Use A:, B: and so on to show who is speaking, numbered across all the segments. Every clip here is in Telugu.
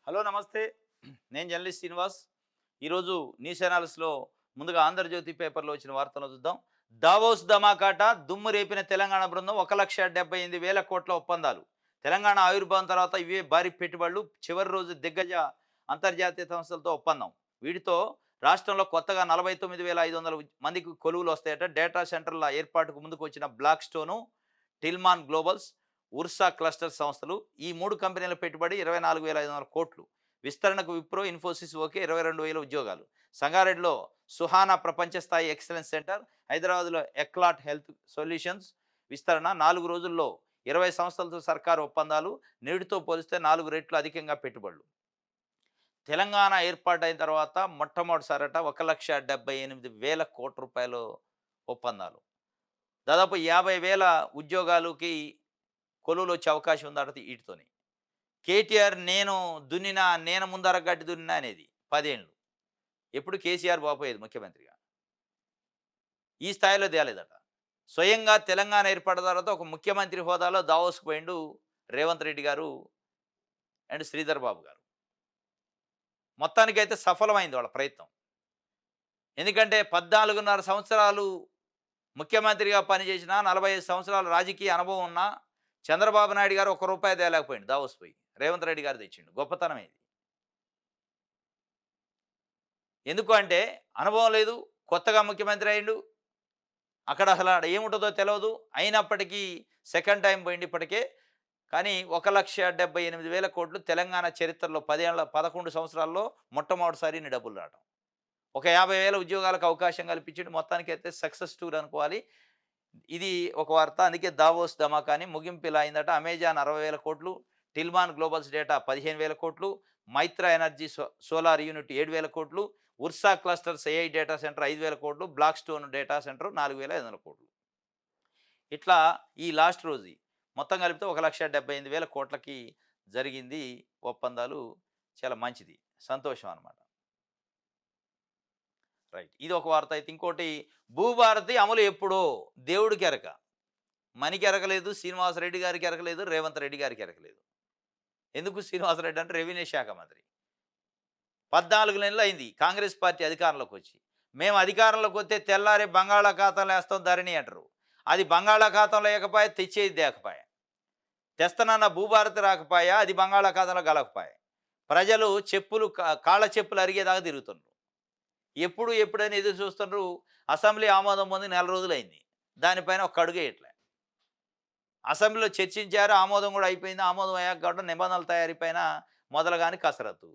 A: హలో నమస్తే. నేను జర్నలిస్ట్ శ్రీనివాస్. ఈరోజు న్యూస్ అనాలిసిస్‌లో ముందుగా 'ఆంధ్రజ్యోతి' పేపర్‌లో వచ్చిన వార్తలను చూద్దాం. దావోస్ ధమాకాట దుమ్ము రేపిన తెలంగాణ బృందం 1,78,000 కోట్ల ఒప్పందాలు. తెలంగాణ ఆవిర్భావం తర్వాత ఇవే భారీ పెట్టుబడులు. చివరి రోజు దిగ్గజ అంతర్జాతీయ సంస్థలతో ఒప్పందం. వీటితో రాష్ట్రంలో కొత్తగా 49,500 మందికి కొలువులు వస్తాయట. డేటా సెంటర్ల ఏర్పాటుకు ముందుకు వచ్చిన బ్లాక్ స్టోను, టిల్మాన్ గ్లోబల్స్, ఉర్సా క్లస్టర్ సంస్థలు. ఈ 3 కంపెనీల పెట్టుబడి 24,500 కోట్లు. విస్తరణకు విప్రో, ఇన్ఫోసిస్ ఓకే, 22,000 ఉద్యోగాలు. సంగారెడ్డిలో సుహానా ప్రపంచ స్థాయి ఎక్సలెన్స్ సెంటర్, హైదరాబాద్లో ఎక్లాట్ హెల్త్ సొల్యూషన్స్ విస్తరణ. 4 రోజుల్లో 20 సంస్థలతో సర్కారు ఒప్పందాలు. నేటితో పోలిస్తే 4 రెట్లు అధికంగా పెట్టుబడులు. తెలంగాణ ఏర్పాటైన తర్వాత మొట్టమొదటిసారట 1,78,000 కోట్ల రూపాయలు ఒప్పందాలు. దాదాపు 50,000 ఉద్యోగాలకి కొలువులొచ్చే అవకాశం ఉందట ఈటితోని. కేటీఆర్ నేను దున్నినా, నేను ముందర గడ్డి దున్నినా అనేది 10 ఏండ్లు. ఎప్పుడు కేసీఆర్ బాపోయేది ముఖ్యమంత్రిగా. ఈ స్థాయిలో తేలేదట. స్వయంగా తెలంగాణ ఏర్పడిన తర్వాత ఒక ముఖ్యమంత్రి హోదాలో దావోస్‌కు పోయిండు రేవంత్ రెడ్డి గారు అండ్ శ్రీధర్ బాబు గారు. మొత్తానికైతే సఫలమైంది వాళ్ళ ప్రయత్నం. ఎందుకంటే 14.5 సంవత్సరాలు ముఖ్యమంత్రిగా పనిచేసిన, 45 సంవత్సరాల రాజకీయ అనుభవం ఉన్న చంద్రబాబు నాయుడు గారు ఒక్క రూపాయి తేలేకపోయిండు దావోస్ పోయి. రేవంత్ రెడ్డి గారు తెచ్చిండు. గొప్పతనం ఇది. ఎందుకు అంటే అనుభవం లేదు. కొత్తగా ముఖ్యమంత్రి అయిండు. అక్కడ అసలు ఆడ ఏముంటుందో తెలవదు. అయినప్పటికీ సెకండ్ టైమ్ పోయిండు ఇప్పటికే. కానీ 1,78,000 కోట్లు తెలంగాణ చరిత్రలో 11 సంవత్సరాల్లో మొట్టమొదటిసారి ఇన్ని డబ్బులు రావడం. ఒక 50,000 ఉద్యోగాలకు అవకాశం కల్పించిండు. మొత్తానికైతే సక్సెస్ టూర్ అనుకోవాలి. ఇది ఒక వార్త. అందుకే దావోస్ ధమాకా అని ముగింపు ఇలా అయిందట. అమెజాన్ 60,000 కోట్లు, టిల్మాన్ గ్లోబల్స్ డేటా 15,000 కోట్లు, మైత్రా ఎనర్జీ సోలార్ యూనిట్ 7,000 కోట్లు, Ursa clusters AI data centre 5,000 కోట్లు, బ్లాక్ స్టోన్ డేటా సెంటర్ 4,500 కోట్లు. ఇట్లా ఈ లాస్ట్ రోజు మొత్తం కలిపితే 1,78,000 కోట్లకి జరిగింది ఒప్పందాలు. చాలా మంచిది. సంతోషం అన్నమాట. రైట్. ఇది ఒక వార్త అయితే. ఇంకోటి, భూభారతి అమలు ఎప్పుడో దేవుడికి ఎరక. మనికి ఎరకలేదు, శ్రీనివాసరెడ్డి గారికి ఎరకలేదు, రేవంత్ రెడ్డి గారికి ఎరకలేదు. ఎందుకు శ్రీనివాసరెడ్డి అంటే రెవెన్యూ శాఖ మంత్రి. 14 నెలలు అయింది కాంగ్రెస్ పార్టీ అధికారంలోకి వచ్చి. మేము అధికారంలోకి వస్తే తెల్లారే బంగాళాఖాతంలో వేస్తాం ధరణి అంటారు. అది బంగాళాఖాతంలో లేకపోయా, తెచ్చేది లేకపోయా. తెస్తనన్న భూభారతి రాకపోయా, అది బంగాళాఖాతంలో గలకపోయా. ప్రజలు చెప్పులు కాళ్ళ చెప్పులు అరిగేదాకా తిరుగుతున్నారు. ఎప్పుడని ఎదురు చూస్తున్నారు. అసెంబ్లీ ఆమోదం పొంది నెల రోజులైంది. దానిపైన ఒక్క అడుగు వేయట్లే. అసెంబ్లీలో చర్చించారు. ఆమోదం కూడా అయిపోయింది. ఆమోదం అయ్యాక కూడా నిబంధనల తయారీపైన మొదలుగాని కసరత్తు.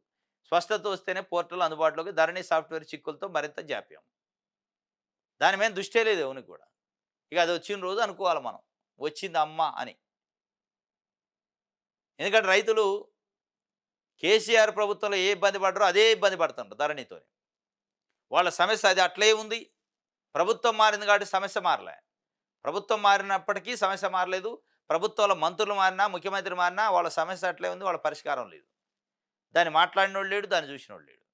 A: స్పష్టత వస్తేనే పోర్టల్ అందుబాటులోకి. ధరణి సాఫ్ట్‌వేర్ చిక్కులతో మరింత జాప్యం. దాని మీద దృష్టే లేదు ఎవనికి కూడా. ఇక అది వచ్చిన రోజు అనుకోవాలి మనం. వచ్చిందమ్మా అని. ఎందుకంటే రైతులు కేసీఆర్ ప్రభుత్వంలో ఏ ఇబ్బంది పడ్డారో అదే ఇబ్బంది పడుతున్నారు ధరణితోని. వాళ్ళ సమస్య అది అట్లే ఉంది. ప్రభుత్వం మారింది కాబట్టి సమస్య మారలే. ప్రభుత్వం మారినప్పటికీ సమస్య మారలేదు. ప్రభుత్వంలో మంత్రులు మారినా, ముఖ్యమంత్రి మారినా వాళ్ళ సమస్య అట్లే ఉంది. వాళ్ళ పరిష్కారం లేదు. దాన్ని మాట్లాడినోడు లేడు. దాన్ని చూసినోడు లేడు.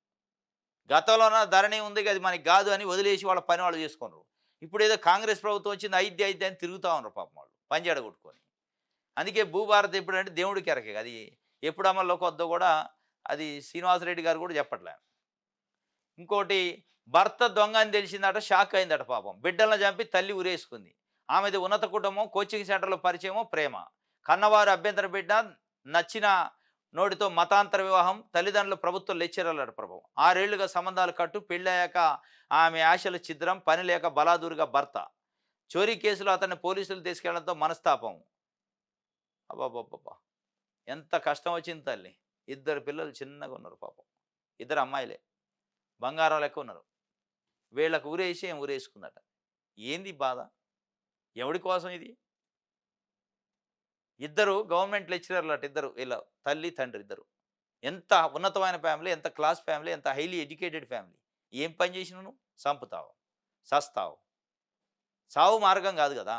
A: గతంలోన ధరణి ఉంది. అది మనకి కాదు అని వదిలేసి వాళ్ళ పని వాళ్ళు చేసుకున్నారు. ఇప్పుడేదో కాంగ్రెస్ ప్రభుత్వం వచ్చింది అయిద్ది అని తిరుగుతా ఉన్నారు పాపం వాళ్ళు. పని చెడగొట్టుకొని. అందుకే భూభారతి ఎప్పుడంటే దేవుడికి ఎరకే. అది ఎప్పుడు అమల్లోకి వద్దో కూడా అది శ్రీనివాసరెడ్డి గారు కూడా చెప్పట్లే. ఇంకోటి, భర్త దొంగ అని తెలిసిందట. షాక్ అయిందట పాపం. బిడ్డలను చంపి తల్లి ఉరేసుకుంది. ఆమెది ఉన్నత కుటుంబం. కోచింగ్ సెంటర్‌లో పరిచయమో, ప్రేమ. కన్నవారు అభ్యంతరం పెట్టినా నచ్చిన నోటితో మతాంతర వివాహం. తల్లిదండ్రులు ప్రభుత్వ లెక్చరర్లట పాపం. 6 ఏళ్లుగా సంబంధాలు కట్టు. పెళ్ళయ్యాక ఆమె ఆశలు ఛిద్రం. పని లేక బలాదూరుగా భర్త. చోరీ కేసులో అతన్ని పోలీసులు తీసుకెళ్లడంతో మనస్తాపం. అబ్బబ్బబ్బబ్బా! ఎంత కష్టం వచ్చింది తల్లి. 2 పిల్లలు చిన్నగా ఉన్నారు పాపం. 2 అమ్మాయిలే. బంగారం లెక్క ఉన్నారు. వీళ్ళకి ఊరేసి ఏం ఊరేసుకుందట. ఏంది బాధ? ఎవడి కోసం ఇది? ఇద్దరు గవర్నమెంట్ లెక్చరర్‌లట ఇద్దరు. వీళ్ళ తల్లి, తండ్రి ఇద్దరు. ఎంత ఉన్నతమైన ఫ్యామిలీ, ఎంత క్లాస్ ఫ్యామిలీ, ఎంత హైలీ ఎడ్యుకేటెడ్ ఫ్యామిలీ. ఏం పని చేసినావు నువ్వు? సంపుతావు. సస్తావు. సావు మార్గం కాదు గదా!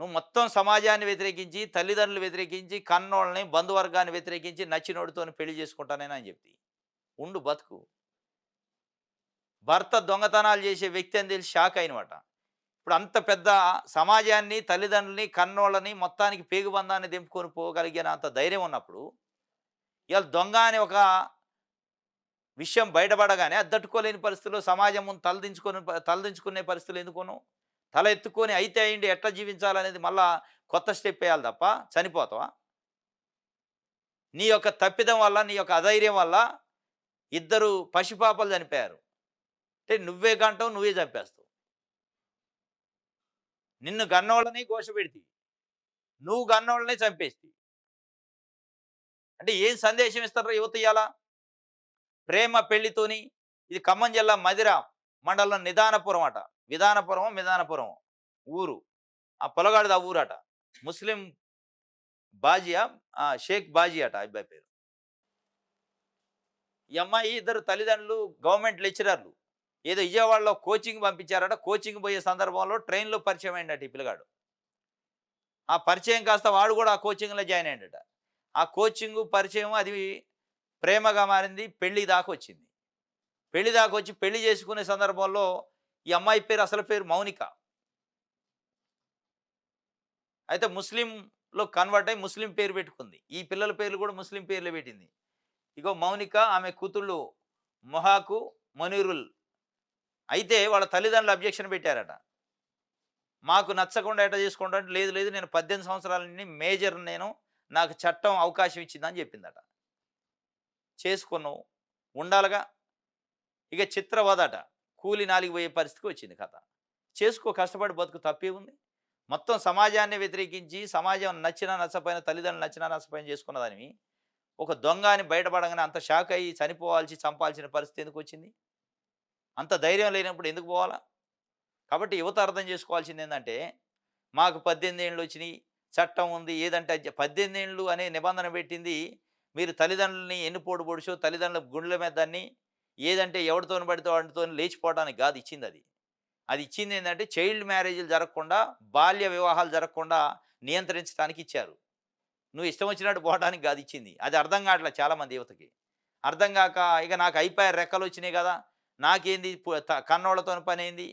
A: నువ్వు మొత్తం సమాజాన్ని వ్యతిరేకించి, తల్లిదండ్రులు వ్యతిరేకించి, కన్నోళ్ళని, బంధువర్గాన్ని వ్యతిరేకించి నచ్చినోడితోని పెళ్లి చేసుకుంటానేనా అని చెప్తి. ఉండు బతుకు. భర్త దొంగతనాలు చేసే వ్యక్తి అని తెలిసి షాక్ అయినమాట. ఇప్పుడు అంత పెద్ద సమాజాన్ని, తల్లిదండ్రులని, కన్నోళ్ళని మొత్తానికి పేగుబంధాన్ని దింపుకొని పోగలిగినంత ధైర్యం ఉన్నప్పుడు, ఇవాళ దొంగ అని ఒక విషయం బయటపడగానే అది తట్టుకోలేని పరిస్థితుల్లో సమాజం ముందు తలదించుకునే పరిస్థితులు ఎందుకును? తల ఎత్తుకొని అయితే అయింది ఎట్లా జీవించాలనేది మళ్ళా కొత్త స్టెప్ వేయాలి తప్ప చనిపోతావా? నీ యొక్క తప్పిదం వల్ల, నీ యొక్క అధైర్యం వల్ల ఇద్దరు పసిపాపలు చనిపోయారు. అంటే నువ్వే గంటవు, నువ్వే చంపేస్తావు. నిన్ను గన్నోళ్ళని ఘోషపెడితివి. నువ్వు గన్నోళ్ళనే చంపేస్తివి. అంటే ఏం సందేశం ఇస్తారు యువత ఇయ్యాల? ప్రేమ పెళ్లితోని ఇది ఖమ్మం జిల్లా మధిర మండలం నిదానపురం అట. మిదానపురం ఊరు. ఆ పొలగాడిది ఆ ఊరట. ముస్లిం బాజియా షేక్ బాజీ అట ఆ అబ్బాయి పేరు. ఈ అమ్మాయి ఇద్దరు తల్లిదండ్రులు గవర్నమెంట్ లెక్చరర్లు. ఏదో విజయవాడలో కోచింగ్ పంపించారట. కోచింగ్ పోయే సందర్భంలో ట్రైన్‌లో పరిచయం అయిండట ఈ పిల్లగాడు. ఆ పరిచయం కాస్త వాడు కూడా ఆ కోచింగ్‌లో జాయిన్ అయ్యిండట. ఆ కోచింగు, పరిచయం అది ప్రేమగా మారింది. పెళ్లి దాకొచ్చింది. పెళ్లి దాకొచ్చి పెళ్లి చేసుకునే సందర్భంలో ఈ అమ్మాయి పేరు అసలు పేరు మౌనిక. అయితే ముస్లింలో కన్వర్ట్ అయ్యి ముస్లిం పేరు పెట్టుకుంది. ఈ పిల్లల పేర్లు కూడా ముస్లిం పేర్లే పెట్టింది. ఇగో మౌనిక, ఆమె కూతుళ్ళు మొహాకు, మనీరుల్. అయితే వాళ్ళ తల్లిదండ్రులు అబ్జెక్షన్ పెట్టారట. మాకు నచ్చకుండా ఎట్ట చేసుకుంటావు అంటే, లేదు లేదు నేను 18 సంవత్సరాల నుండి మేజర్ నేను. నాకు చట్టం అవకాశం ఇచ్చిందని చెప్పిందట. చేసుకున్నావు. ఉండాలిగా. ఇక చిత్రవధట. కూలి నాలికి పోయే పరిస్థితికి వచ్చింది కథ. చేసుకో కష్టపడి బతుకు తప్పేముంది? మొత్తం సమాజాన్ని వ్యతిరేకించి, సమాజం నచ్చినా నచ్చకపోయినా, తల్లిదండ్రులు నచ్చినా నచ్చకపోయినా చేసుకున్నదానివి, ఒక దొంగ అని బయటపడంగానే అంత షాక్ అయ్యి చంపాల్సిన పరిస్థితి ఎందుకొచ్చింది? అంత ధైర్యం లేనప్పుడు ఎందుకు పోవాలా? కాబట్టి యువత అర్థం చేసుకోవాల్సిందేందంటే, మాకు 18 ఏండ్లొచ్చినియి, చట్టం ఉంది, ఏదంటే అది 18 ఏండ్లు అనే నిబంధన పెట్టింది, మీరు తల్లిదండ్రులని ఎన్నుపోటు పొడిచో, తల్లిదండ్రుల గుండెల మీద దాన్ని ఏదంటే ఎవడితోని పడితే వాడితోని లేచిపోవడానికి గాదు ఇచ్చిందది. అది ఇచ్చిందేందంటే చైల్డ్ మ్యారేజ్‌లు జరగకుండా, బాల్య వివాహాలు జరగకుండా నియంత్రించడానికి ఇచ్చారు. నువ్వు ఇష్టం వచ్చినట్టు పోవడానికి గాదు ఇచ్చింది. అది అర్థం కావట్లే చాలామంది యువతకి. అర్థం గాక ఇక నాకు అయిపాయే రెక్కలొచ్చినాయి గదా! నాకేంది కన్నోళ్ళతోని పనేంది?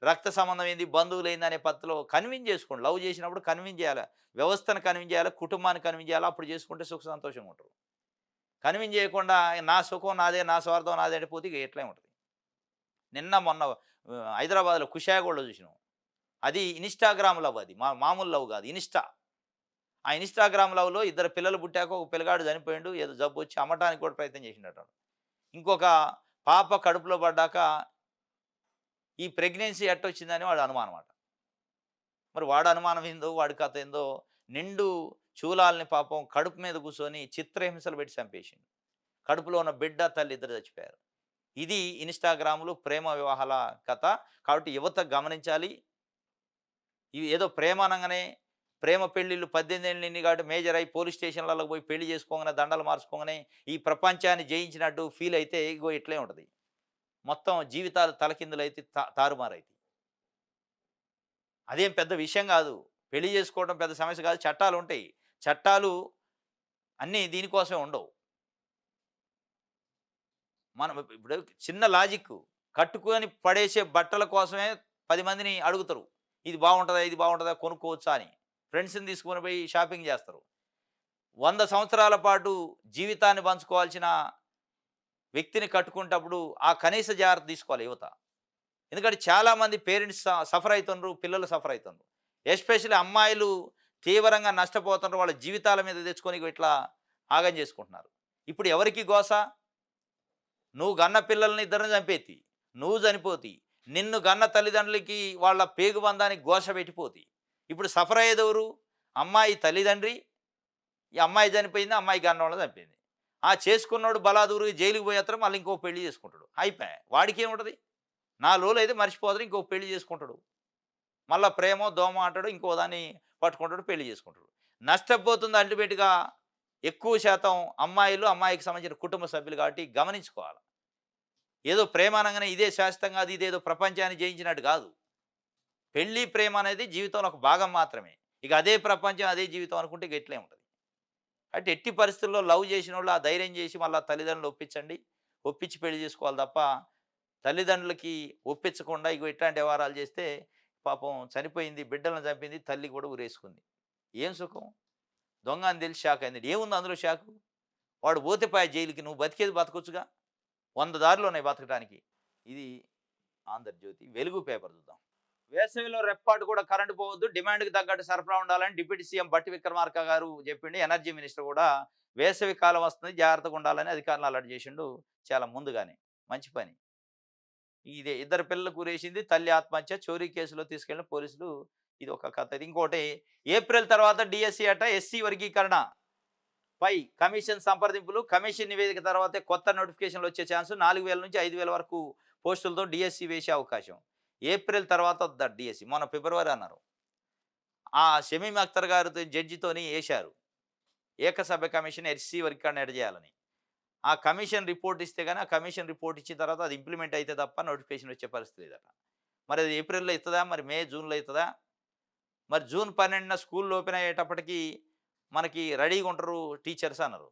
A: రక్త సంబంధం ఏంది, బంధువులేంది అనే పద్ధతిలో కన్విన్స్ చేసుకోండి. లవ్ చేసినప్పుడు కన్విన్స్ చేయాలి. వ్యవస్థను కన్విన్స్ చేయాలి, కుటుంబాన్ని కన్విన్స్ చేయాలి. అప్పుడు చేసుకుంటే సుఖ సంతోషంగా ఉంటారు. కన్విన్స్ చేయకుండా నా సుఖం నాదే, నా స్వార్థం నాదే అంటే పోతే ఇక ఎట్లే ఉంటది. నిన్న మొన్న హైదరాబాద్‌లో కుషాయిగూడలో చూసినాం. అది ఇన్‌స్టాగ్రామ్ లవ్ అది. మామూలు లవ్ కాదు. ఆ ఇన్‌స్టాగ్రామ్ లవ్‌లో ఇద్దరు పిల్లలు పుట్టాక ఒక పిల్లగాడు చనిపోయిండు. ఏదో జబ్బొచ్చి అమ్మటానికి కూడా ప్రయత్నం చేసిండట వాడు. ఇంకొక పాప కడుపులో పడ్డాక ఈ ప్రెగ్నెన్సీ ఎట్టొచ్చిందని వాడి అనుమానం అట. మరి వాడి అనుమానం ఏందో, వాడి కథ ఏందో, నిండు చూలాలని పాపం కడుపు మీద కూర్చొని చిత్రహింసలు పెట్టి చంపేసిండు. కడుపులో ఉన్న బిడ్డ, తల్లి ఇద్దరు చచ్చిపోయారు. ఇది ఇన్‌స్టాగ్రామ్‌లు, ప్రేమ వివాహాల కథ. కాబట్టి యువత గమనించాలి. ఇవి ఏదో ప్రేమ అనంగానే ప్రేమ పెళ్ళిళ్ళు 18 ఏళ్ళు నిండి కాబట్టి మేజర్ అయ్యి పోలీస్ స్టేషన్‌లలో పోయి పెళ్లి చేసుకోగానే, దండలు మార్చుకోగానే ఈ ప్రపంచాన్ని జయించినట్టు ఫీల్ అయితే ఇగో ఇట్లే ఉంటది. మొత్తం జీవితాలు తలకిందులైతే తారుమారైతాయి. అదేం పెద్ద విషయం గాదు. పెళ్లి చేసుకోవడం పెద్ద సమస్య కాదు. చట్టాలుంటాయి. చట్టాలు అన్నీ దీనికోసమే ఉండవు. మనం ఇప్పుడు చిన్న లాజిక్కు. కట్టుకొని పడేసే బట్టల కోసమే 10 మందిని అడుగుతరు. ఇది బాగుంటదా? ఇది బాగుంటదా? కొనుక్కోవచ్చా అని. ఫ్రెండ్స్‌ని తీసుకొని పోయి షాపింగ్ జేస్తరు. 100 సంవత్సరాల పాటు జీవితాన్ని పంచుకోవాల్సిన వ్యక్తిని కట్టుకునేటప్పుడు ఆ కనీస జాగ్రత్త తీసుకోవాలి యువత. ఎందుకంటే చాలామంది పేరెంట్స్ సఫర్ అయితున్నారు. పిల్లలు సఫర్ అయితున్నారు. ఎస్పెషల్లీ అమ్మాయిలు తీవ్రంగా నష్టపోతున్నారు. వాళ్ళ జీవితాల మీద తెచ్చుకొని ఇట్లా ఆగం చేసుకుంటున్నారు. ఇప్పుడు ఎవరికి గోస? నువ్వు గన్న పిల్లల్ని ఇద్దరిని చంపేతి. నువ్వు చనిపోతి. నిన్ను గన్న తల్లిదండ్రులకి వాళ్ళ పేగు బంధానికి ఘోష పెట్టిపోతి. ఇప్పుడు సఫర్ అయ్యేదెవరు? అమ్మాయి తల్లిదండ్రి. ఈ అమ్మాయి చనిపోయింది. అమ్మాయి గన్నోళ్ళని చంపింది. ఆ చేసుకున్నోడు బలాదూరు జైలుకి పోయేత్తరు. మళ్ళీ ఇంకో పెళ్లి చేసుకుంటాడు. అయిపాయే. వాడికేముంటది? 4 రోజులైతే మర్చిపోతాడు. ఇంకో పెళ్లి చేసుకుంటాడు. మళ్ళా ప్రేమో, దోమో అంటాడు. ఇంకో దాన్ని పట్టుకుంటాడు. పెళ్లి చేసుకుంటాడు. నష్టపోతుంది అల్టిమేట్‌గా ఎక్కువ శాతం అమ్మాయిలు, అమ్మాయికి సంబంధించిన కుటుంబ సభ్యులు కాబట్టి గమనించుకోవాలి. ఏదో ప్రేమ అనంగానే ఇదే శాశ్వతం కాదు. ఇదేదో ప్రపంచాన్ని జయించినట్టు కాదు. పెళ్లి, ప్రేమ అనేది జీవితంలో ఒక భాగం మాత్రమే. ఇక అదే ప్రపంచం, అదే జీవితం అనుకుంటే ఇక ఇట్లే ఉంటది. అంటే ఎట్టి పరిస్థితుల్లో లవ్ చేసినోళ్ళు ఆ ధైర్యం చేసి మళ్ళా తల్లిదండ్రులు ఒప్పించండి. ఒప్పించి పెళ్లి చేసుకోవాలి తప్ప తల్లిదండ్రులకి ఒప్పించకుండా ఇగో ఇట్లాంటి వ్యవహారాలు చేస్తే పాపం చనిపోయింది, బిడ్డలను చంపింది, తల్లి కూడా ఉరేసుకుంది. ఏం సుఖం? దొంగ అని తెలిసి షాక్ అయింది. ఏముంది అందులో షాకు? వాడు పోతే పాయే జైలుకి. నువ్వు బతికేది బతకొచ్చుగా. 100 దారులున్నాయి బతకటానికి. ఇది 'ఆంధ్రజ్యోతి'. 'వెలుగు' పేపర్ చూద్దాం. వేసవిలో రెప్పాటు కూడా కరెంట్ పోవద్దు. డిమాండ్‌కి తగ్గట్టు సరఫరా ఉండాలని డిప్యూటీ సీఎం బట్టి విక్రమార్క గారు చెప్పిండు. ఎనర్జీ మినిస్టర్ కూడా వేసవి కాలం వస్తుంది జాగ్రత్తగా ఉండాలని అధికారులను అలర్ట్ చేసిండు చాలా ముందుగానే. మంచి పని. ఇదే ఇద్దరు పిల్లలకు ఉరేసింది తల్లి ఆత్మహత్య. చోరీ కేసులో తీసుకెళ్లిన పోలీసులు. ఇది ఒక కథ. ఇంకోటి ఏప్రిల్ తర్వాత డిఎస్సీ అట ఎస్సీ వర్గీకరణ పై కమిషన్ సంప్రదింపులు. కమిషన్ నివేదిక తర్వాతే కొత్త నోటిఫికేషన్లు వచ్చే ఛాన్స్. 4000 నుంచి 5000 వరకు పోస్టులతో డిఎస్సీ వేసే అవకాశం. ఏప్రిల్ తర్వాత వద్ద డిఎస్సీ. మొన్న ఫిబ్రవరి అన్నారు. ఆ షమీమ్ అఖ్తర్ గారితో జడ్జితోని వేశారు. ఏకసభ్య కమిషన్ ఎస్సీ వర్గీకరణ ఎడ చేయాలని. ఆ కమిషన్ రిపోర్ట్ ఇస్తే గానీ ఆ కమిషన్ రిపోర్ట్ ఇచ్చిన తర్వాత అది ఇంప్లిమెంట్ అయితే తప్ప నోటిఫికేషన్ వచ్చే పరిస్థితి లేదట. మరి అది ఏప్రిల్‌లో ఇత్తదా? మరి మే, జూన్‌లో ఇత్తదా? మరి జూన్ 12న స్కూల్‌లు ఓపెన్ అయ్యేటప్పటికి మనకి రెడీగా ఉంటారు టీచర్స్ అన్నారు.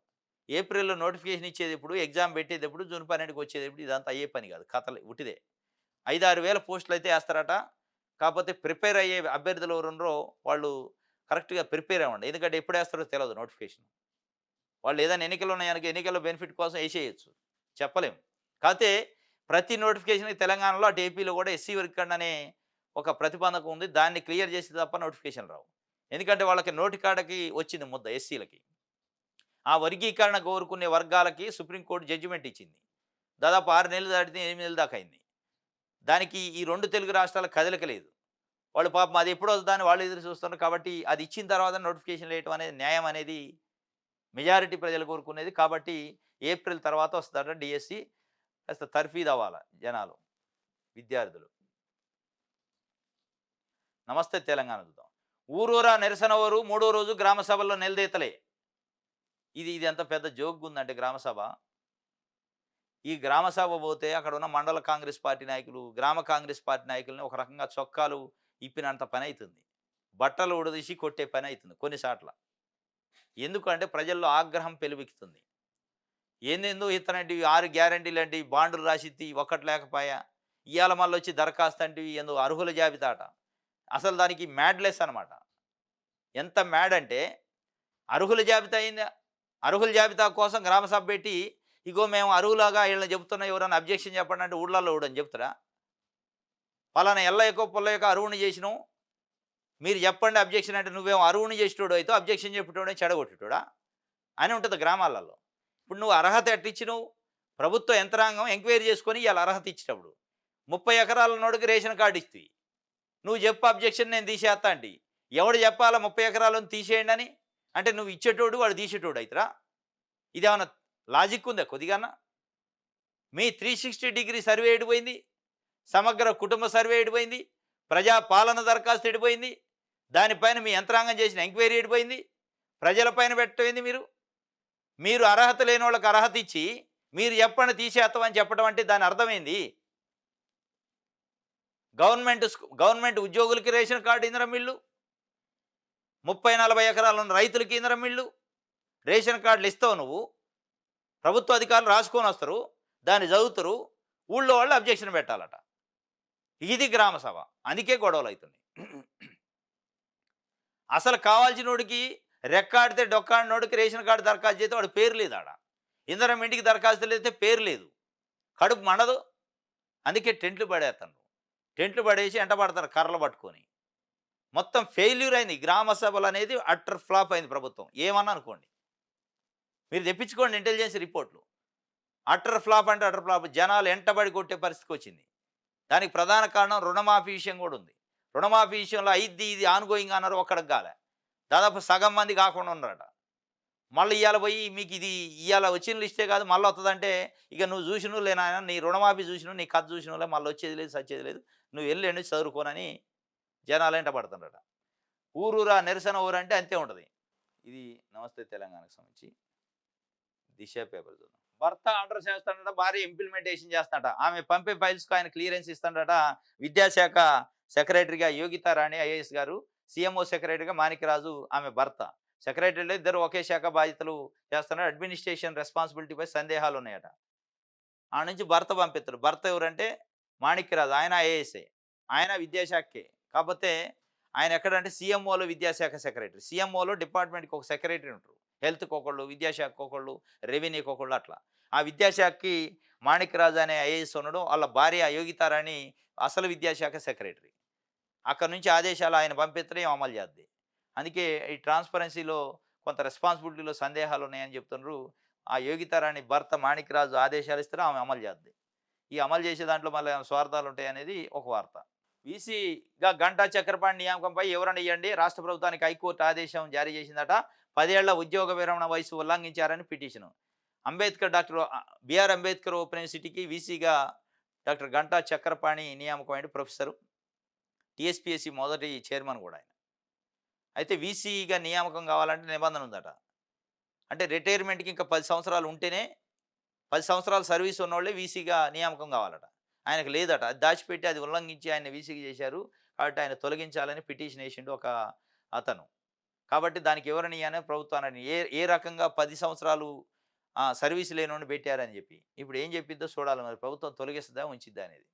A: ఏప్రిల్‌లో నోటిఫికేషన్ ఇచ్చేదెప్పుడు? ఎగ్జామ్ పెట్టేదెప్పుడు? జూన్ 12కి వచ్చేదెప్పుడు? ఇదంతా అయ్యే పని కాదు. కథలు ఉట్టిదే. 5, 6 వేల పోస్టులయితే ఏస్తారట. కాపోతే ప్రిపేర్ అయ్యే అభ్యర్థులు ఎవరున్నారో వాళ్ళు కరెక్ట్‌గా ప్రిపేర్ అవ్వండి. ఎందుకంటే ఎప్పుడేస్తారో తెలవదు నోటిఫికేషన్. వాళ్ళు ఏదైనా ఎన్నికలు ఉన్నాయనుకో ఎన్నికల్లో బెనిఫిట్ కోసం ఏసేయొచ్చు. చెప్పలేం. కాతే ప్రతి నోటిఫికేషన్‌కి తెలంగాణలో అటు ఏపీలో కూడా ఎస్సీ వర్గీకరణ అనే ఒక ప్రతిబంధకం ఉంది. దాన్ని క్లియర్ చేస్తే తప్ప నోటిఫికేషన్ రావు. ఎందుకంటే వాళ్ళకి నోటి కాడకి వచ్చింది ముద్ద ఎస్సీలకి. ఆ వర్గీకరణ కోరుకునే వర్గాలకి సుప్రీంకోర్టు జడ్జిమెంట్ ఇచ్చింది. దాదాపు 6 నెలలు దాటితే 8 నెలల దాకా అయింది. దానికి ఈ 2 తెలుగు రాష్ట్రాలకు కదలిక లేదు. వాళ్ళు పాపం అది ఎప్పుడు వస్తదని వాళ్ళు ఎదురు చూస్తున్నారు. కాబట్టి అది ఇచ్చిన తర్వాత నోటిఫికేషన్‌లు వేయటం అనేది న్యాయం అనేది మెజారిటీ ప్రజలు కోరుకునేది. కాబట్టి ఏప్రిల్ తర్వాత వస్తదట డిఎస్సి. కాస్త తర్ఫీదు అవ్వాల జనాలు, విద్యార్థులు. నమస్తే తెలంగాణ చూద్దాం. ఊరూరా నిరసన ఓరు మూడో రోజు గ్రామ సభల్లో నిలదీతలే. ఇది ఎంత పెద్ద జోక్‌గుందంటే గ్రామ సభ. ఈ గ్రామ సభ పోతే అక్కడ ఉన్న మండల కాంగ్రెస్ పార్టీ నాయకులు, గ్రామ కాంగ్రెస్ పార్టీ నాయకులని ఒక రకంగా చొక్కాలు ఇప్పినంత పనైతుంది. బట్టలు ఉడదీసి కొట్టే పనైతుంది కొన్ని సాట్ల. ఎందుకంటే ప్రజల్లో ఆగ్రహం పెలువెక్కుతుంది. ఏందేందో ఇత్తనంటివి 6 గ్యారంటీలంటివి బాండ్లు రాసిత్తి ఒక్కటి లేకపాయా. ఇయాల మళ్ళొచ్చి దరఖాస్తు అంటివి ఏందో అర్హుల జాబితా అట. అసలు దానికి మ్యాడ్‌లెస్ అనమాట. ఎంత మ్యాడ్ అంటే అర్హుల జాబితా అయిందా? అర్హుల జాబితా కోసం గ్రామ సభ పెట్టి, ఇగో మేము అర్హులాగా ఈళ్ళని చెప్తున్నాం ఎవరైనా అబ్జెక్షన్ చెప్పండి అంటే ఊర్లలో ఎవడని చెప్తారా? పలానా ఎల్లయ్యకో, పుల్లయ్యకో అర్హుడిని చేసినాం. మీరు చెప్పండి అబ్జెక్షన్ అంటే నువ్వేమో అర్హుడిని చేసేటోడు అయితావు, అబ్జెక్షన్ చెప్పేటోడే చెడగొట్టేటోడా? అని ఉంటది గ్రామాలలో. ఇప్పుడు నువ్వు అర్హత ఎట్టిచ్చినవు? ప్రభుత్వ యంత్రాంగం ఎంక్వైరీ చేసుకొని ఇయాల అర్హత ఇచ్చేటప్పుడు. 30 ఎకరాలున్నోడికి రేషన్ కార్డ్ ఇస్తివి. నువ్వు చెప్పు అబ్జెక్షన్ నేను తీసేత్తా అంటివి. ఎవడు చెప్పాలా 30 ఎకరాలను తీసేయండి అని? అంటే నువ్వు ఇచ్చేటోడు వాడు తీసేటోడు అయితరా? ఇదేమన్నా లాజిక్ ఉందా కొద్దిగానా? మీ 360 డిగ్రీ సర్వే ఎడిపోయింది? సమగ్ర కుటుంబ సర్వే ఎడిపోయింది? ప్రజా పాలన దరఖాస్తు ఎడిపోయింది? దానిపైన మీ యంత్రాంగం చేసిన ఎంక్వైరీ ఎడిపోయింది? ప్రజల పైన పెట్టయింది మీరు? మీరు అర్హత లేనోళ్ళకి అర్హత ఇచ్చి, మీరు చెప్పండి తీసేస్తామని చెప్పడం అంటే దాని అర్థమేంది? గవర్నమెంట్ ఉద్యోగులకి రేషన్ కార్డు ఇందిరమ్మ ఇల్లు, 30, 40 ఎకరాలున్న రైతులకి ఇందిరమ్మ ఇల్లు, రేషన్ కార్డులు ఇస్తావు నువ్వు. ప్రభుత్వ అధికారులు రాసుకొని వస్తారు, దాన్ని చదువుతారు, ఊళ్ళో వాళ్ళు అబ్జెక్షన్ పెట్టాలట. ఇది గ్రామ సభ. అందుకే గొడవలు అవుతున్నాయి. అసలు కావాల్సినోడికి రెక్కాడితే డొక్కాడినోడికి రేషన్ కార్డు దరఖాస్తు చేస్తే వాడి పేరు లేదు ఆడ. ఇందిరమ్మ ఇంటికి దరఖాస్తు లేతే పేరు లేదు. కడుపు మండదు. అందుకే టెంట్లు పడేస్తారు. టెంట్లు పడేసి ఎంట పడతారు కర్రలు పట్టుకొని. మొత్తం ఫెయిల్యూర్ అయింది గ్రామ సభలు అనేది. అట్టర్ ఫ్లాప్ అయింది ప్రభుత్వం. ఏమన్నా అనుకోండి, మీరు తెప్పించుకోండి ఇంటెలిజెన్స్ రిపోర్ట్లు. అట్టర్ ఫ్లాప్ అంటే అట్టర్ ఫ్లాప్. జనాలు ఎంటబడి కొట్టే పరిస్థితికి వచ్చింది. దానికి ప్రధాన కారణం రుణమాఫీ విషయం కూడా ఉంది. రుణమాఫీ విషయంలో అయిద్ది ఇది ఆన్గోయింగ్ అన్నారు, ఒక్కడికి కాలే. దాదాపు సగం మంది కాకుండా ఉన్నారట. మళ్ళీ ఇవాళ పోయి మీకు ఇది ఇవాళ వచ్చిన లిస్టే కాదు మళ్ళీ వస్తుందంటే, ఇక నువ్వు చూసినవు లేనాయన, నీ రుణమాఫీ చూసినావు, నీ కథ చూసినవులే, మళ్ళీ వచ్చేది లేదు సచ్చేది లేదు, నువ్వు వెళ్ళండి చదువుకోనని జనాలు ఎంట పడుతుండట. ఊరూరా నిరసన ఊరంటే అంతే ఉంటుంది. ఇది నమస్తే తెలంగాణకు సంబంధించి దిశ పేపర్ చూద్దాం. భర్త ఆర్డర్ చేస్తాడట, భార్య ఇంప్లిమెంటేషన్ చేస్తాడట. ఆమె పంపే ఫైల్స్కు ఆయన క్లియరెన్స్ ఇస్తాడట. విద్యాశాఖ సెక్రటరీగా యోగితా రాణి ఐఏఎస్ గారు, సీఎంఓ సెక్రటరీగా మాణిక్యరాజు ఆమె భర్త. సెక్రటరీలో ఇద్దరు ఒకే శాఖ బాధ్యతలు చేస్తున్నారు. అడ్మినిస్ట్రేషన్ రెస్పాన్సిబిలిటీపై సందేహాలు ఉన్నాయట. ఆ నుంచి భర్త పంపిస్తారు. భర్త ఎవరంటే మాణిక్యరాజు. ఆయన ఐఏఎస్ఏ, ఆయన విద్యాశాఖకే. కాకపోతే ఆయన ఎక్కడంటే సీఎంఓలో విద్యాశాఖ సెక్రటరీ. సీఎంఓలో డిపార్ట్మెంట్కి ఒక సెక్రటరీ ఉంటారు. హెల్త్‌కి ఒకళ్ళు, విద్యాశాఖకి ఒకళ్ళు, రెవెన్యూకి ఒకళ్ళు అట్లా. ఆ విద్యాశాఖకి మాణిక్యరాజు అనే ఐఏఎస్ ఉన్నాడు. వాళ్ళ భార్య యోగితారాణి అసలు విద్యాశాఖ సెక్రటరీ. అక్కడి నుంచి ఆదేశాలు ఆయన పంపిత్తనే ఈమె అమలు చేద్ది. అందుకే ఈ ట్రాన్స్‌పరెన్సీలో కొంత రెస్పాన్సిబిలిటీలో సందేహాలున్నాయని చెప్తున్నారు. ఆ యోగితారాణి భర్త మాణిక్యరాజు ఆదేశాలు ఇస్తేనే ఆమె అమలు చేద్ది. ఈ అమలు చేసే దాంట్లో మళ్ళీ ఏమైనా స్వార్థాలుంటాయనేది ఒక వార్త. వీసీగా గంటా చక్రపాణి నియామకంపై వివరణ ఇయ్యండి. రాష్ట్ర ప్రభుత్వానికి హైకోర్టు ఆదేశం జారీ చేసిందట. 10 ఏళ్ల ఉద్యోగ విరమణ వయసు ఉల్లంఘించారని పిటిషను. బిఆర్ అంబేద్కర్ ఓపెన్ యూనివర్సిటీకి వీసీగా డాక్టర్ గంటా చక్రపాణి నియామకమైన ప్రొఫెసరు. టీఎస్పీఎస్సీ మొదటి చైర్మన్ కూడా ఆయన. అయితే వీసీగా నియామకం కావాలంటే నిబంధన ఉందట. అంటే రిటైర్మెంట్‌కి ఇంకా 10 సంవత్సరాలు ఉంటేనే 10 సంవత్సరాల సర్వీస్ ఉన్నోళ్ళే వీసీగా నియామకం కావాలట. ఆయనకు లేదట. అది దాచిపెట్టి అది ఉల్లంఘించి ఆయన్ని వీసీగా చేశారు. కాబట్టి ఆయన తొలగించాలని పిటిషన్ ఏసిండు ఒక అతను. కాబట్టి దానికి వివరణ ఇయ్యని ప్రభుత్వాన్ని ఏ ఏ రకంగా 10 సంవత్సరాలు సర్వీస్ లేనోడిని పెట్టారని చెప్పి. ఇప్పుడు ఏం చెప్పిద్దో చూడాలి మరి ప్రభుత్వం తొలగిస్తదా? ఉంచిద్దా అనేది.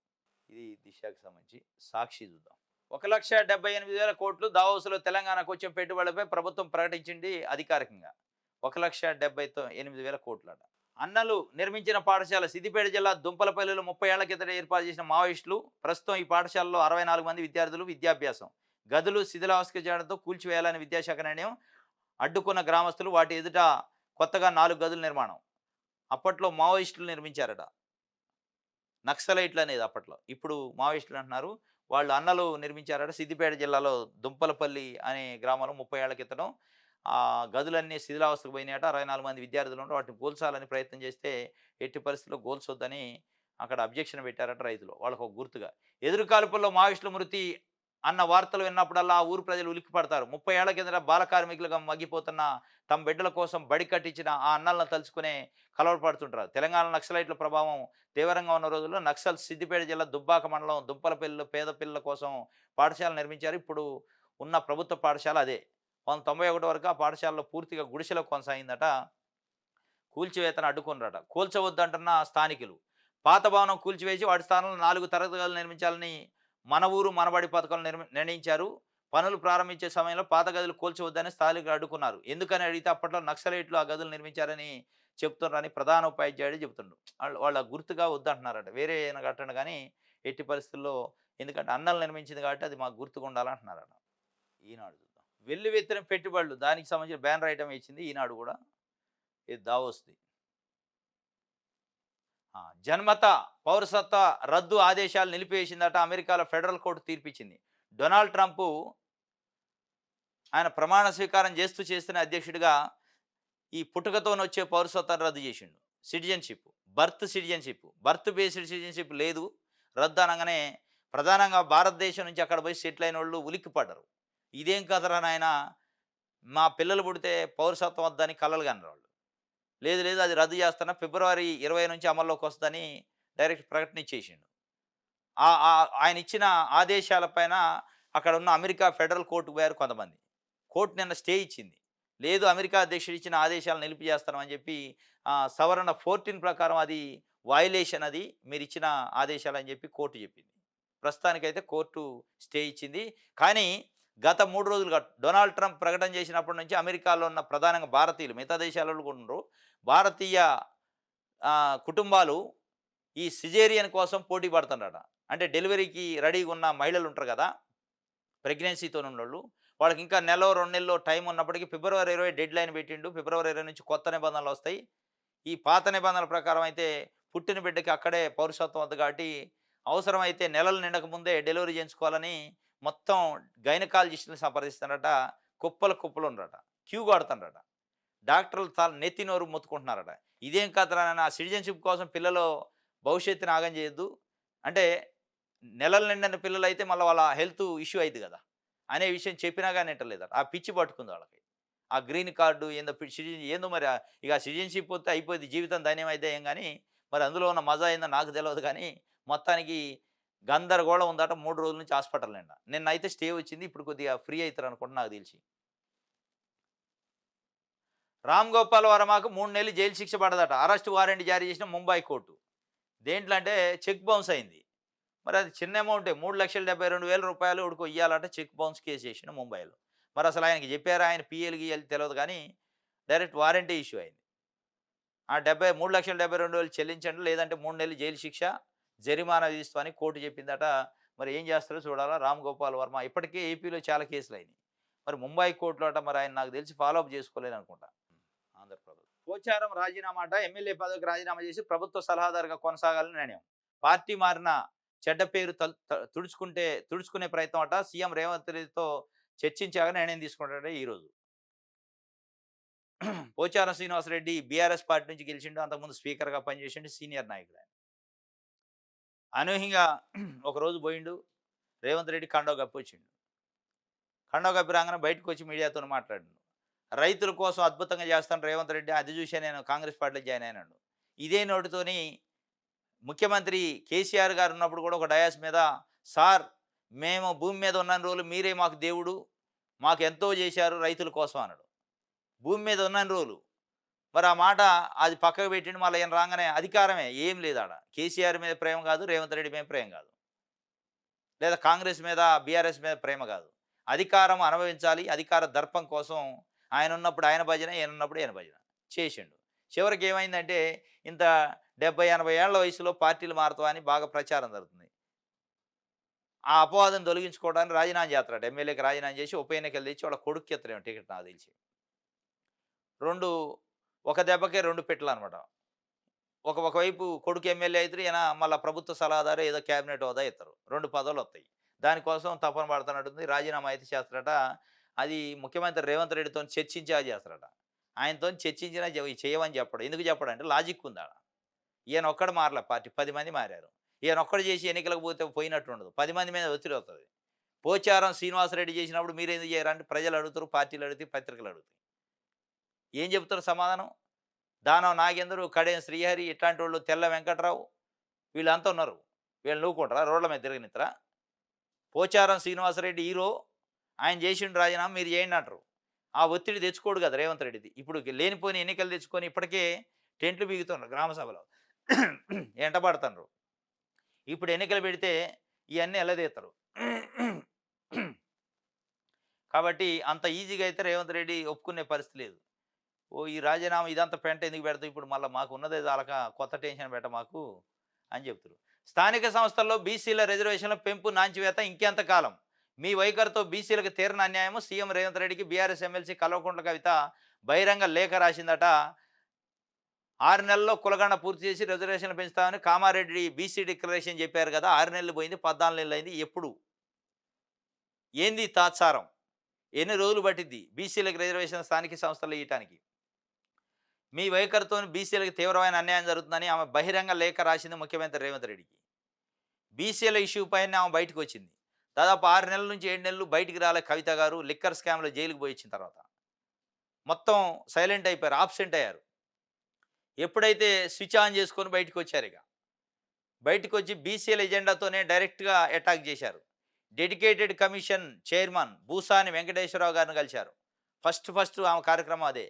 A: ఇది దిశకి సంబంధించి. సాక్షి చూద్దాం. 1,78,000 దావోస్‌లో తెలంగాణకు వచ్చే పెట్టుబడులపై ప్రభుత్వం ప్రకటించింది అధికారికంగా. 1,78,000 అన్నలు నిర్మించిన పాఠశాల సిద్దిపేట జిల్లా దుంపలపల్లిలో 30 ఏళ్ల కిందట ఏర్పాటు చేసిన మావోయిస్టులు ప్రస్తుతం ఈ పాఠశాలలో 64 మంది విద్యార్థులు విద్యాభ్యాసం. గదులు శిథిలావస్థకు చేయడంతో కూల్చివేయాలని విద్యాశాఖ నిర్ణయం. అడ్డుకున్న గ్రామస్తులు వాటి ఎదుట కొత్తగా 4 గదుల నిర్మాణం. అప్పట్లో మావోయిస్టులు నిర్మించారట. నక్సలైట్లు అనేది అప్పట్లో. ఇప్పుడు మావోయిస్టులు అంటున్నారు. వాళ్ళు అన్నలు నిర్మించారట. సిద్దిపేట జిల్లాలో దుంపలపల్లి అనే గ్రామంలో 30 ఏళ్ల క్రితం గదులన్నీ శిథిలావస్థకు పోయినాయట. 64 మంది విద్యార్థులు ఉంటే వాటిని కూల్చాలని ప్రయత్నం చేస్తే ఎట్టి పరిస్థితుల్లో కూల్చొద్దని అక్కడ అబ్జెక్షన్ పెట్టారట రైతులు. వాళ్ళకు ఒక గుర్తుగా. ఎదురు కాల్పుల్లో మావోయిస్టుల మృతి అన్న వార్తలు విన్నప్పుడల్లా ఆ ఊరు ప్రజలు ఉలిక్కిపడతారు. 30 ఏళ్ల కిందట బాల కార్మికులుగా మగ్గిపోతున్న తమ బిడ్డల కోసం బడి కట్టించిన ఆ అన్నలను తలుచుకునే కలవరపడుతుంటారు. తెలంగాణ నక్సలైట్ల ప్రభావం తీవ్రంగా ఉన్న రోజుల్లో నక్సల్స్ సిద్దిపేట జిల్లా దుబ్బాక మండలం దుంపలపల్లిలో పేద పిల్లల కోసం పాఠశాల నిర్మించారు. ఇప్పుడు ఉన్న ప్రభుత్వ పాఠశాల అదే. 1991 వరకు ఆ పాఠశాలలో పూర్తిగా గుడిసెలో కొనసాగిందట. కూల్చివేతను అడ్డుకున్నారట. కూల్చవద్దంటున్న స్థానికులు. పాత భవనం కూల్చివేసి వాటి స్థానంలో 4 తరగతి గదులు నిర్మించాలని మన ఊరు మనబడి పథకం నిర్ణయించారు. పనులు ప్రారంభించే సమయంలో పాత గదులు కూల్చవద్దని స్థానికులు అడ్డుకున్నారు. ఎందుకని అడిగితే అప్పట్లో నక్సలైట్లు ఆ గదులు నిర్మించారని చెప్తున్నారని ప్రధాన ఉపాధ్యాయుడు చెప్తుండు. వాళ్ళ గుర్తుగా వద్దంటున్నారట. వేరే ఏమైనా కట్టండి కానీ ఎట్టి పరిస్థితుల్లో ఎందుకంటే అన్నలు నిర్మించింది కాబట్టి అది మాకు గుర్తుగా ఉండాలంటున్నారట. ఈనాడు చూద్దాం. వెల్లువెత్తిన పెట్టుబడులు దానికి సంబంధించిన బ్యానర్ ఐటమ్ ఇచ్చింది ఈనాడు కూడా. ఇది దావోస్ది. జన్మత పౌరసత్వ రద్దు ఆదేశాలు నిలిపివేసిందట. అమెరికాలో ఫెడరల్ కోర్టు తీర్పిచ్చింది. డొనాల్డ్ ట్రంప్ ఆయన ప్రమాణ స్వీకారం చేస్తున్న అధ్యక్షుడిగా ఈ పుట్టుకతోనొచ్చే పౌరసత్వాన్ని రద్దు చేసిండు. సిటిజన్షిప్, బర్త్ బేస్డ్ సిటిజన్షిప్ లేదు. రద్దు అనగానే ప్రధానంగా భారతదేశం నుంచి అక్కడ పోయి సెటిల్ అయిన వాళ్ళు ఉలిక్కిపడ్డారు. ఇదేం కదరా నాయన, మా పిల్లలు పుడితే పౌరసత్వం వద్దని కలలు కన్నారు వాళ్ళు. లేదు లేదు అది రద్దు చేస్తున్నా, ఫిబ్రవరి 20 నుంచి అమల్లోకి వస్తుందని డైరెక్ట్ ప్రకటన ఇచ్చేసిండు. ఆయన ఇచ్చిన ఆదేశాల పైన అక్కడ ఉన్న అమెరికా ఫెడరల్ కోర్టుకు పోయారు కొంతమంది. కోర్టు నిన్న స్టే ఇచ్చింది. లేదు అమెరికా అధ్యక్షుడు ఇచ్చిన ఆదేశాలు నిలిపిజేస్తామని చెప్పి సవరణ 14 ప్రకారం అది వయలేషన్, అది మీరు ఇచ్చిన ఆదేశాలు అని చెప్పి కోర్టు చెప్పింది. ప్రస్తుతానికైతే కోర్టు స్టే ఇచ్చింది. కానీ గత 3 రోజులుగా డొనాల్డ్ ట్రంప్ ప్రకటన చేసినప్పటి నుంచి అమెరికాలో ఉన్న ప్రధానంగా భారతీయులు, మిగతా దేశాలలో కూడా ఉన్నారు, భారతీయ కుటుంబాలు ఈ సిజేరియన్ కోసం పోటీ పడుతున్నారట. అంటే డెలివరీకి రెడీగా ఉన్న మహిళలు ఉంటారు కదా, ప్రెగ్నెన్సీతో ఉన్నోళ్ళు, వాళ్ళకి ఇంకా నెలలో 2 నెలల్లో టైం ఉన్నప్పటికీ ఫిబ్రవరి 20 డెడ్ లైన్ పెట్టిండు. ఫిబ్రవరి 20 నుంచి కొత్త నిబంధనలు వస్తాయి. ఈ పాత నిబంధనల ప్రకారం అయితే పుట్టిన బిడ్డకి అక్కడే పౌరసత్వం వద్దు కాబట్టి అవసరమైతే నెలలు నిండక ముందే డెలివరీ చేయించుకోవాలని మొత్తం గైనకాలజిస్టులను సంప్రదిస్తారట. కుప్పలు ఉన్నారట, క్యూ కడుతున్నారట. డాక్టర్లు నెత్తి నోరు మొత్తుకుంటున్నారట. ఇదేం కథరా నాన్న, సిటిజన్షిప్ కోసం పిల్లలు భవిష్యత్తుని ఆగం చేయొద్దు అంటే, నెలలు నిండిన పిల్లలు అయితే మళ్ళీ వాళ్ళ హెల్త్ ఇష్యూ అయింది కదా అనే విషయం చెప్పినా కానీ వింటలేదట. ఆ పిచ్చి పట్టుకుంది వాళ్ళకి. ఆ గ్రీన్ కార్డు ఏందో సిటిజన్ ఏందో మరి, ఇక సిటిజన్షిప్ వస్తే అయిపోయింది, జీవితం ధన్యం అయితే ఏం కానీ మరి అందులో ఉన్న మజా ఏందో నాకు తెలియదు. కానీ మొత్తానికి గందరగోళం ఉందట 3 రోజుల నుంచి హాస్పిటల్ నిండా. నిన్నైతే స్టే వచ్చింది. ఇప్పుడు కొద్దిగా ఫ్రీ అవుతారు అనుకుంటా నాకు తెలిసి. రామ్ గోపాల్ వర్మకు 3 నెలలు జైలు శిక్ష పడదట. అరెస్ట్ వారెంట్ జారీ చేసిన ముంబై కోర్టు. దేంట్లో అంటే చెక్ బౌన్స్ అయింది. మరి అది చిన్న అమౌంటే, 3,72,000 ఉడికో ఇయ్యాలంటే చెక్ బౌన్స్ కేసు చేసిన ముంబైలో. మరి అసలు ఆయనకి చెప్పారా, ఆయన పిఎల్ గీఎల్ తెలియదు కానీ డైరెక్ట్ వారంటీ ఇష్యూ అయింది. ఆ 3,72,000 చెల్లించండి, లేదంటే 3 నెలలు జైలు శిక్ష, జరిమానా విధిస్తామని కోర్టు చెప్పిందట. మరి ఏం చేస్తారో చూడాలా. రామ్ గోపాల్ వర్మ ఇప్పటికే ఏపీలో చాలా కేసులయినాయి. మరి ముంబై కోర్టులో అట మరి ఆయన నాకు తెలిసి ఫాలో అప్ చేసుకోలేదనుకుంటా. ఆంధ్రప్రదేశ్. పోచారం రాజీనామా అట. ఎమ్మెల్యే పదవికి రాజీనామా చేసి ప్రభుత్వ సలహాదారుగా కొనసాగాలని నిర్ణయం. పార్టీ మారిన చెడ్డ పేరు తుడుచుకునే ప్రయత్నం అట. సీఎం రేవంత్ రెడ్డితో చర్చించాక నిర్ణయం తీసుకుంటాడట ఈరోజు. పోచారం శ్రీనివాసరెడ్డి బీఆర్ఎస్ పార్టీ నుంచి గెలిచిండు. అంతకుముందు స్పీకర్‌గా పనిచేసిండు. సీనియర్ నాయకుడు ఆయన. అనూహ్యంగా ఒకరోజు పోయిండు. రేవంత్ రెడ్డి కండువా కప్పొచ్చిండు. కండువా కప్పి రాంగానే బయటకొచ్చి మీడియాతోని మాట్లాడిండు. రైతుల కోసం అద్భుతంగా చేస్తాను రేవంత్ రెడ్డి. అది చూసే నేను కాంగ్రెస్ పార్టీలో జాయిన్ అయినాడు. ఇదే నోటితోని ముఖ్యమంత్రి కేసీఆర్ గారు ఉన్నప్పుడు కూడా ఒక డయాస్ మీద, సార్ మేము భూమి మీద ఉన్నన్ని రోజులు మీరే మాకు దేవుడు, మాకు ఎంతో చేశారు రైతుల కోసం అన్నాడు. భూమి మీద ఉన్నన్ని రోజులు. మరి ఆ మాట అది పక్కకు పెట్టిండు. మళ్ళీ ఈయన రాగానే అధికారమే ఏం లేదు ఆడ. కేసీఆర్ మీద ప్రేమ కాదు, రేవంత్ రెడ్డి మీద ప్రేమ కాదు, లేదా కాంగ్రెస్ మీద బీఆర్ఎస్ మీద ప్రేమ కాదు. అధికారం అనుభవించాలి. అధికార దర్పం కోసం ఆయన ఉన్నప్పుడు ఆయన భజన, ఈయన ఉన్నప్పుడు ఈయన భజన చేసిండు. చివరికి ఏమైందంటే ఇంత 70-80 ఏళ్ల వయసులో పార్టీలు మారుతామని బాగా ప్రచారం జరుగుతుంది. ఆ అపవాదం తొలగించుకోవడానికి రాజీనామా చేస్తారట. ఎమ్మెల్యేకి రాజీనామా చేసి ఉప ఎన్నికలు తెచ్చి వాళ్ళ కొడుక్కి ఎత్తలేము టికెట్ నాకు తెలిసి. 2 ఒక దెబ్బకే 2 పెట్టెలనమాట. ఒకవైపు కొడుకు ఎమ్మెల్యే అయితారు. ఈయన మళ్ళా ప్రభుత్వ సలహాదారు ఏదో క్యాబినెట్ హోదా ఇస్తారు. 2 పదవులొస్తాయి. దానికోసం తపన పడుతున్నట్టుంది. రాజీనామా అయితే చేస్తారట. అది ముఖ్యమంత్రి రేవంత్ రెడ్డితోని చర్చించా చేస్తారట. ఆయనతోని చర్చించినా చేయమని చెప్పడు. ఎందుకు చెప్పడంటే లాజిక్ ఉందాడ. ఈయన ఒక్కడు మారలే పార్టీ. 10 మంది మారారు. ఈయన ఒక్కడు చేసి ఎన్నికలకు పోతే పోయినట్టు ఉండదు. 10 మంది మీద ఒత్తిడి వస్తది. పోచారం శ్రీనివాసరెడ్డి చేసినప్పుడు మీరెందుకు చేయరంటే ప్రజలు అడుగుతారు, పార్టీలు అడుగుతాయి, పత్రికలు అడుగుతాయి. ఏం చెప్తారు సమాధానం? దానం నాగేందరు, కడెం శ్రీహరి ఇట్లాంటోళ్ళు, తెల్ల వెంకట్రావు వీళ్ళంతా ఉన్నారు. వీళ్ళు నూకుంటారా? రోడ్ల మీద తిరగనిత్తరా? పోచారం శ్రీనివాసరెడ్డి హీరో. ఆయన చేసిండు రాజీనామా, మీరు చేయండి అంటారు. ఆ ఒత్తిడి తెచ్చుకోడు కదా రేవంత్ రెడ్డిది. ఇప్పుడు లేనిపోని ఎన్నికలు తెచ్చుకొని ఇప్పటికే టెంట్లు బిగుతున్నారు గ్రామ సభలో. ఎంటబడుతున్నారు. ఇప్పుడు ఎన్నికలు పెడితే ఇవన్నీ ఎల్లదీస్తారు. కాబట్టి అంత ఈజీగా అయితే రేవంత్ రెడ్డి ఒప్పుకునే పరిస్థితి లేదు. ఓ ఈ రాజీనామా ఇదంతా పెంట ఎందుకు పెడతావు, ఇప్పుడు మళ్ళీ మాకు ఉన్నదే చాలక కొత్త టెన్షన్ పెట్ట మాకు అని చెప్తారు. స్థానిక సంస్థల్లో బీసీల రిజర్వేషన్ల పెంపు నాంచివేత ఇంకెంత కాలం? మీ వైఖరితో బీసీలకు తీరని అన్యాయము. సీఎం రేవంత్ రెడ్డికి బీఆర్ఎస్ ఎమ్మెల్సీ కల్వకుంట్ల కవిత బహిరంగ లేఖ రాసిందట. 6 నెలల్లో కులగండ పూర్తి చేసి రిజర్వేషన్లు పెంచుతామని కామారెడ్డి బీసీ డిక్లరేషన్ చెప్పారు కదా. 6 నెలలు పోయింది, 14 నెలలు అయింది. ఎప్పుడు ఏంది తాత్సారం? ఎన్ని రోజులు పట్టిద్ది బీసీలకు రిజర్వేషన్ స్థానిక సంస్థలు ఇవ్వటానికి? మీ వైఖరితో బీసీలకు తీవ్రమైన అన్యాయం జరుగుతుందని ఆమె బహిరంగ లేఖ రాసింది ముఖ్యమంత్రి రేవంత్ రెడ్డికి. బీసీల ఇష్యూ పైన ఆమె బయటకు వచ్చింది. దాదాపు 6 నెలల నుంచి 7 నెలలు బయటికి రాలే కవిత గారు. లిక్కర్ స్కామ్లో జైలుకు పోయి వచ్చిన తర్వాత మొత్తం సైలెంట్ అయిపోయారు, ఆబ్సెంట్ అయ్యారు. ఎప్పుడైతే స్విచ్ ఆన్ చేసుకొని బయటకు వచ్చారు, ఇక బయటకు వచ్చి బీసీల ఎజెండాతోనే డైరెక్ట్గా అటాక్ చేశారు. Dedicated commission chairman Bhusani Venkateswararao గారిని కలిశారు. ఫస్ట్ ఆమె కార్యక్రమం అదే.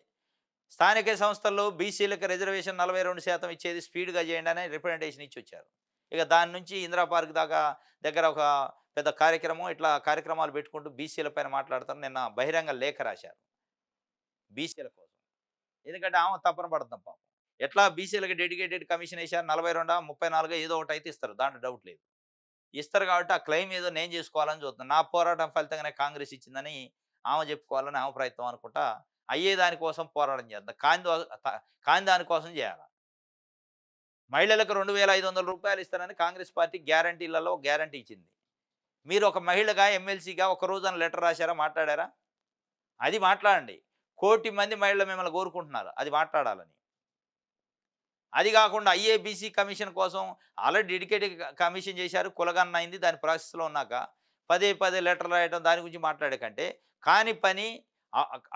A: స్థానిక సంస్థల్లో బీసీలకు రిజర్వేషన్ 42% ఇచ్చేది స్పీడ్గా చేయండి అని రిప్రజెంటేషన్ ఇచ్చి వచ్చారు. ఇక దాని నుంచి ఇందిరా పార్క్ దాకా దగ్గర ఒక పెద్ద కార్యక్రమం, ఇట్లా కార్యక్రమాలు పెట్టుకుంటూ బీసీల పైన మాట్లాడుతారు. నిన్న బహిరంగ లేఖ రాశారు బీసీల కోసం. ఎందుకంటే ఆమె తప్పన పడుతుంది పాపం. ఎట్లా బీసీలకు డెడికేటెడ్ కమిషన్ వేశారు. 42 34 ఏదో ఒకటి అయితే ఇస్తారు, దాంట్లో డౌట్ లేదు. ఇస్తారు కాబట్టి ఆ క్లెయిమ్ ఏదో నేను చేసుకోవాలని చూస్తున్నాను. నా పోరాటం ఫలితంగానే కాంగ్రెస్ ఇచ్చిందని ఆమె చెప్పుకోవాలని ఆమె ప్రయత్నం అనుకుంటా. అయ్యే దానికోసం పోరాటం చేద్దాం. కాని దానికోసం చేయాలి. మహిళలకు 2,500 రూపాయలు ఇస్తానని కాంగ్రెస్ పార్టీ గ్యారంటీలలో గ్యారంటీ ఇచ్చింది. మీరు ఒక మహిళగా ఎమ్మెల్సీగా ఒక రోజున లెటర్ రాశారా, మాట్లాడారా? అది మాట్లాడండి. 1,00,00,000 మంది మహిళలు మిమ్మల్ని కోరుకుంటున్నారు అది మాట్లాడాలని. అది కాకుండా ఐఏబీసీ కమిషన్ కోసం ఆల్రెడీ డెడికేటెడ్ కమిషన్ చేశారు. కులగన్న అయింది, దాని ప్రాసెస్లో ఉన్నాక పదే లెటర్లు రాయడం దాని గురించి మాట్లాడే కంటే కాని పని,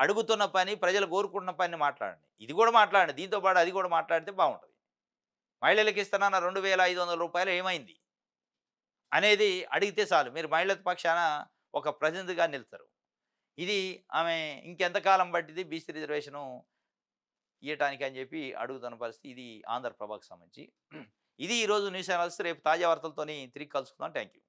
A: అడుగుతున్న పని, ప్రజలు కోరుకుంటున్న పని మాట్లాడండి. ఇది కూడా మాట్లాడండి. దీంతో పాటు అది కూడా మాట్లాడితే బాగుంటుంది. మహిళలకు ఇస్తున్న 2,500 రూపాయలు ఏమైంది అనేది అడిగితే చాలు. మీరు మహిళల పక్షాన ఒక ప్రతినిధిగా నిలుస్తారు. ఇది ఆమె ఇంకెంతకాలం పట్టింది బీసీ రిజర్వేషను ఇయ్యటానికి అని చెప్పి అడుగుతున్న పరిస్థితి. ఇది ఆంధ్రప్రభకు సంబంధించి. ఇది ఈరోజు న్యూస్ అనాలిసిస్. రేపు తాజా వార్తలతోని తిరిగి కలుసుకుందాం. Thank you.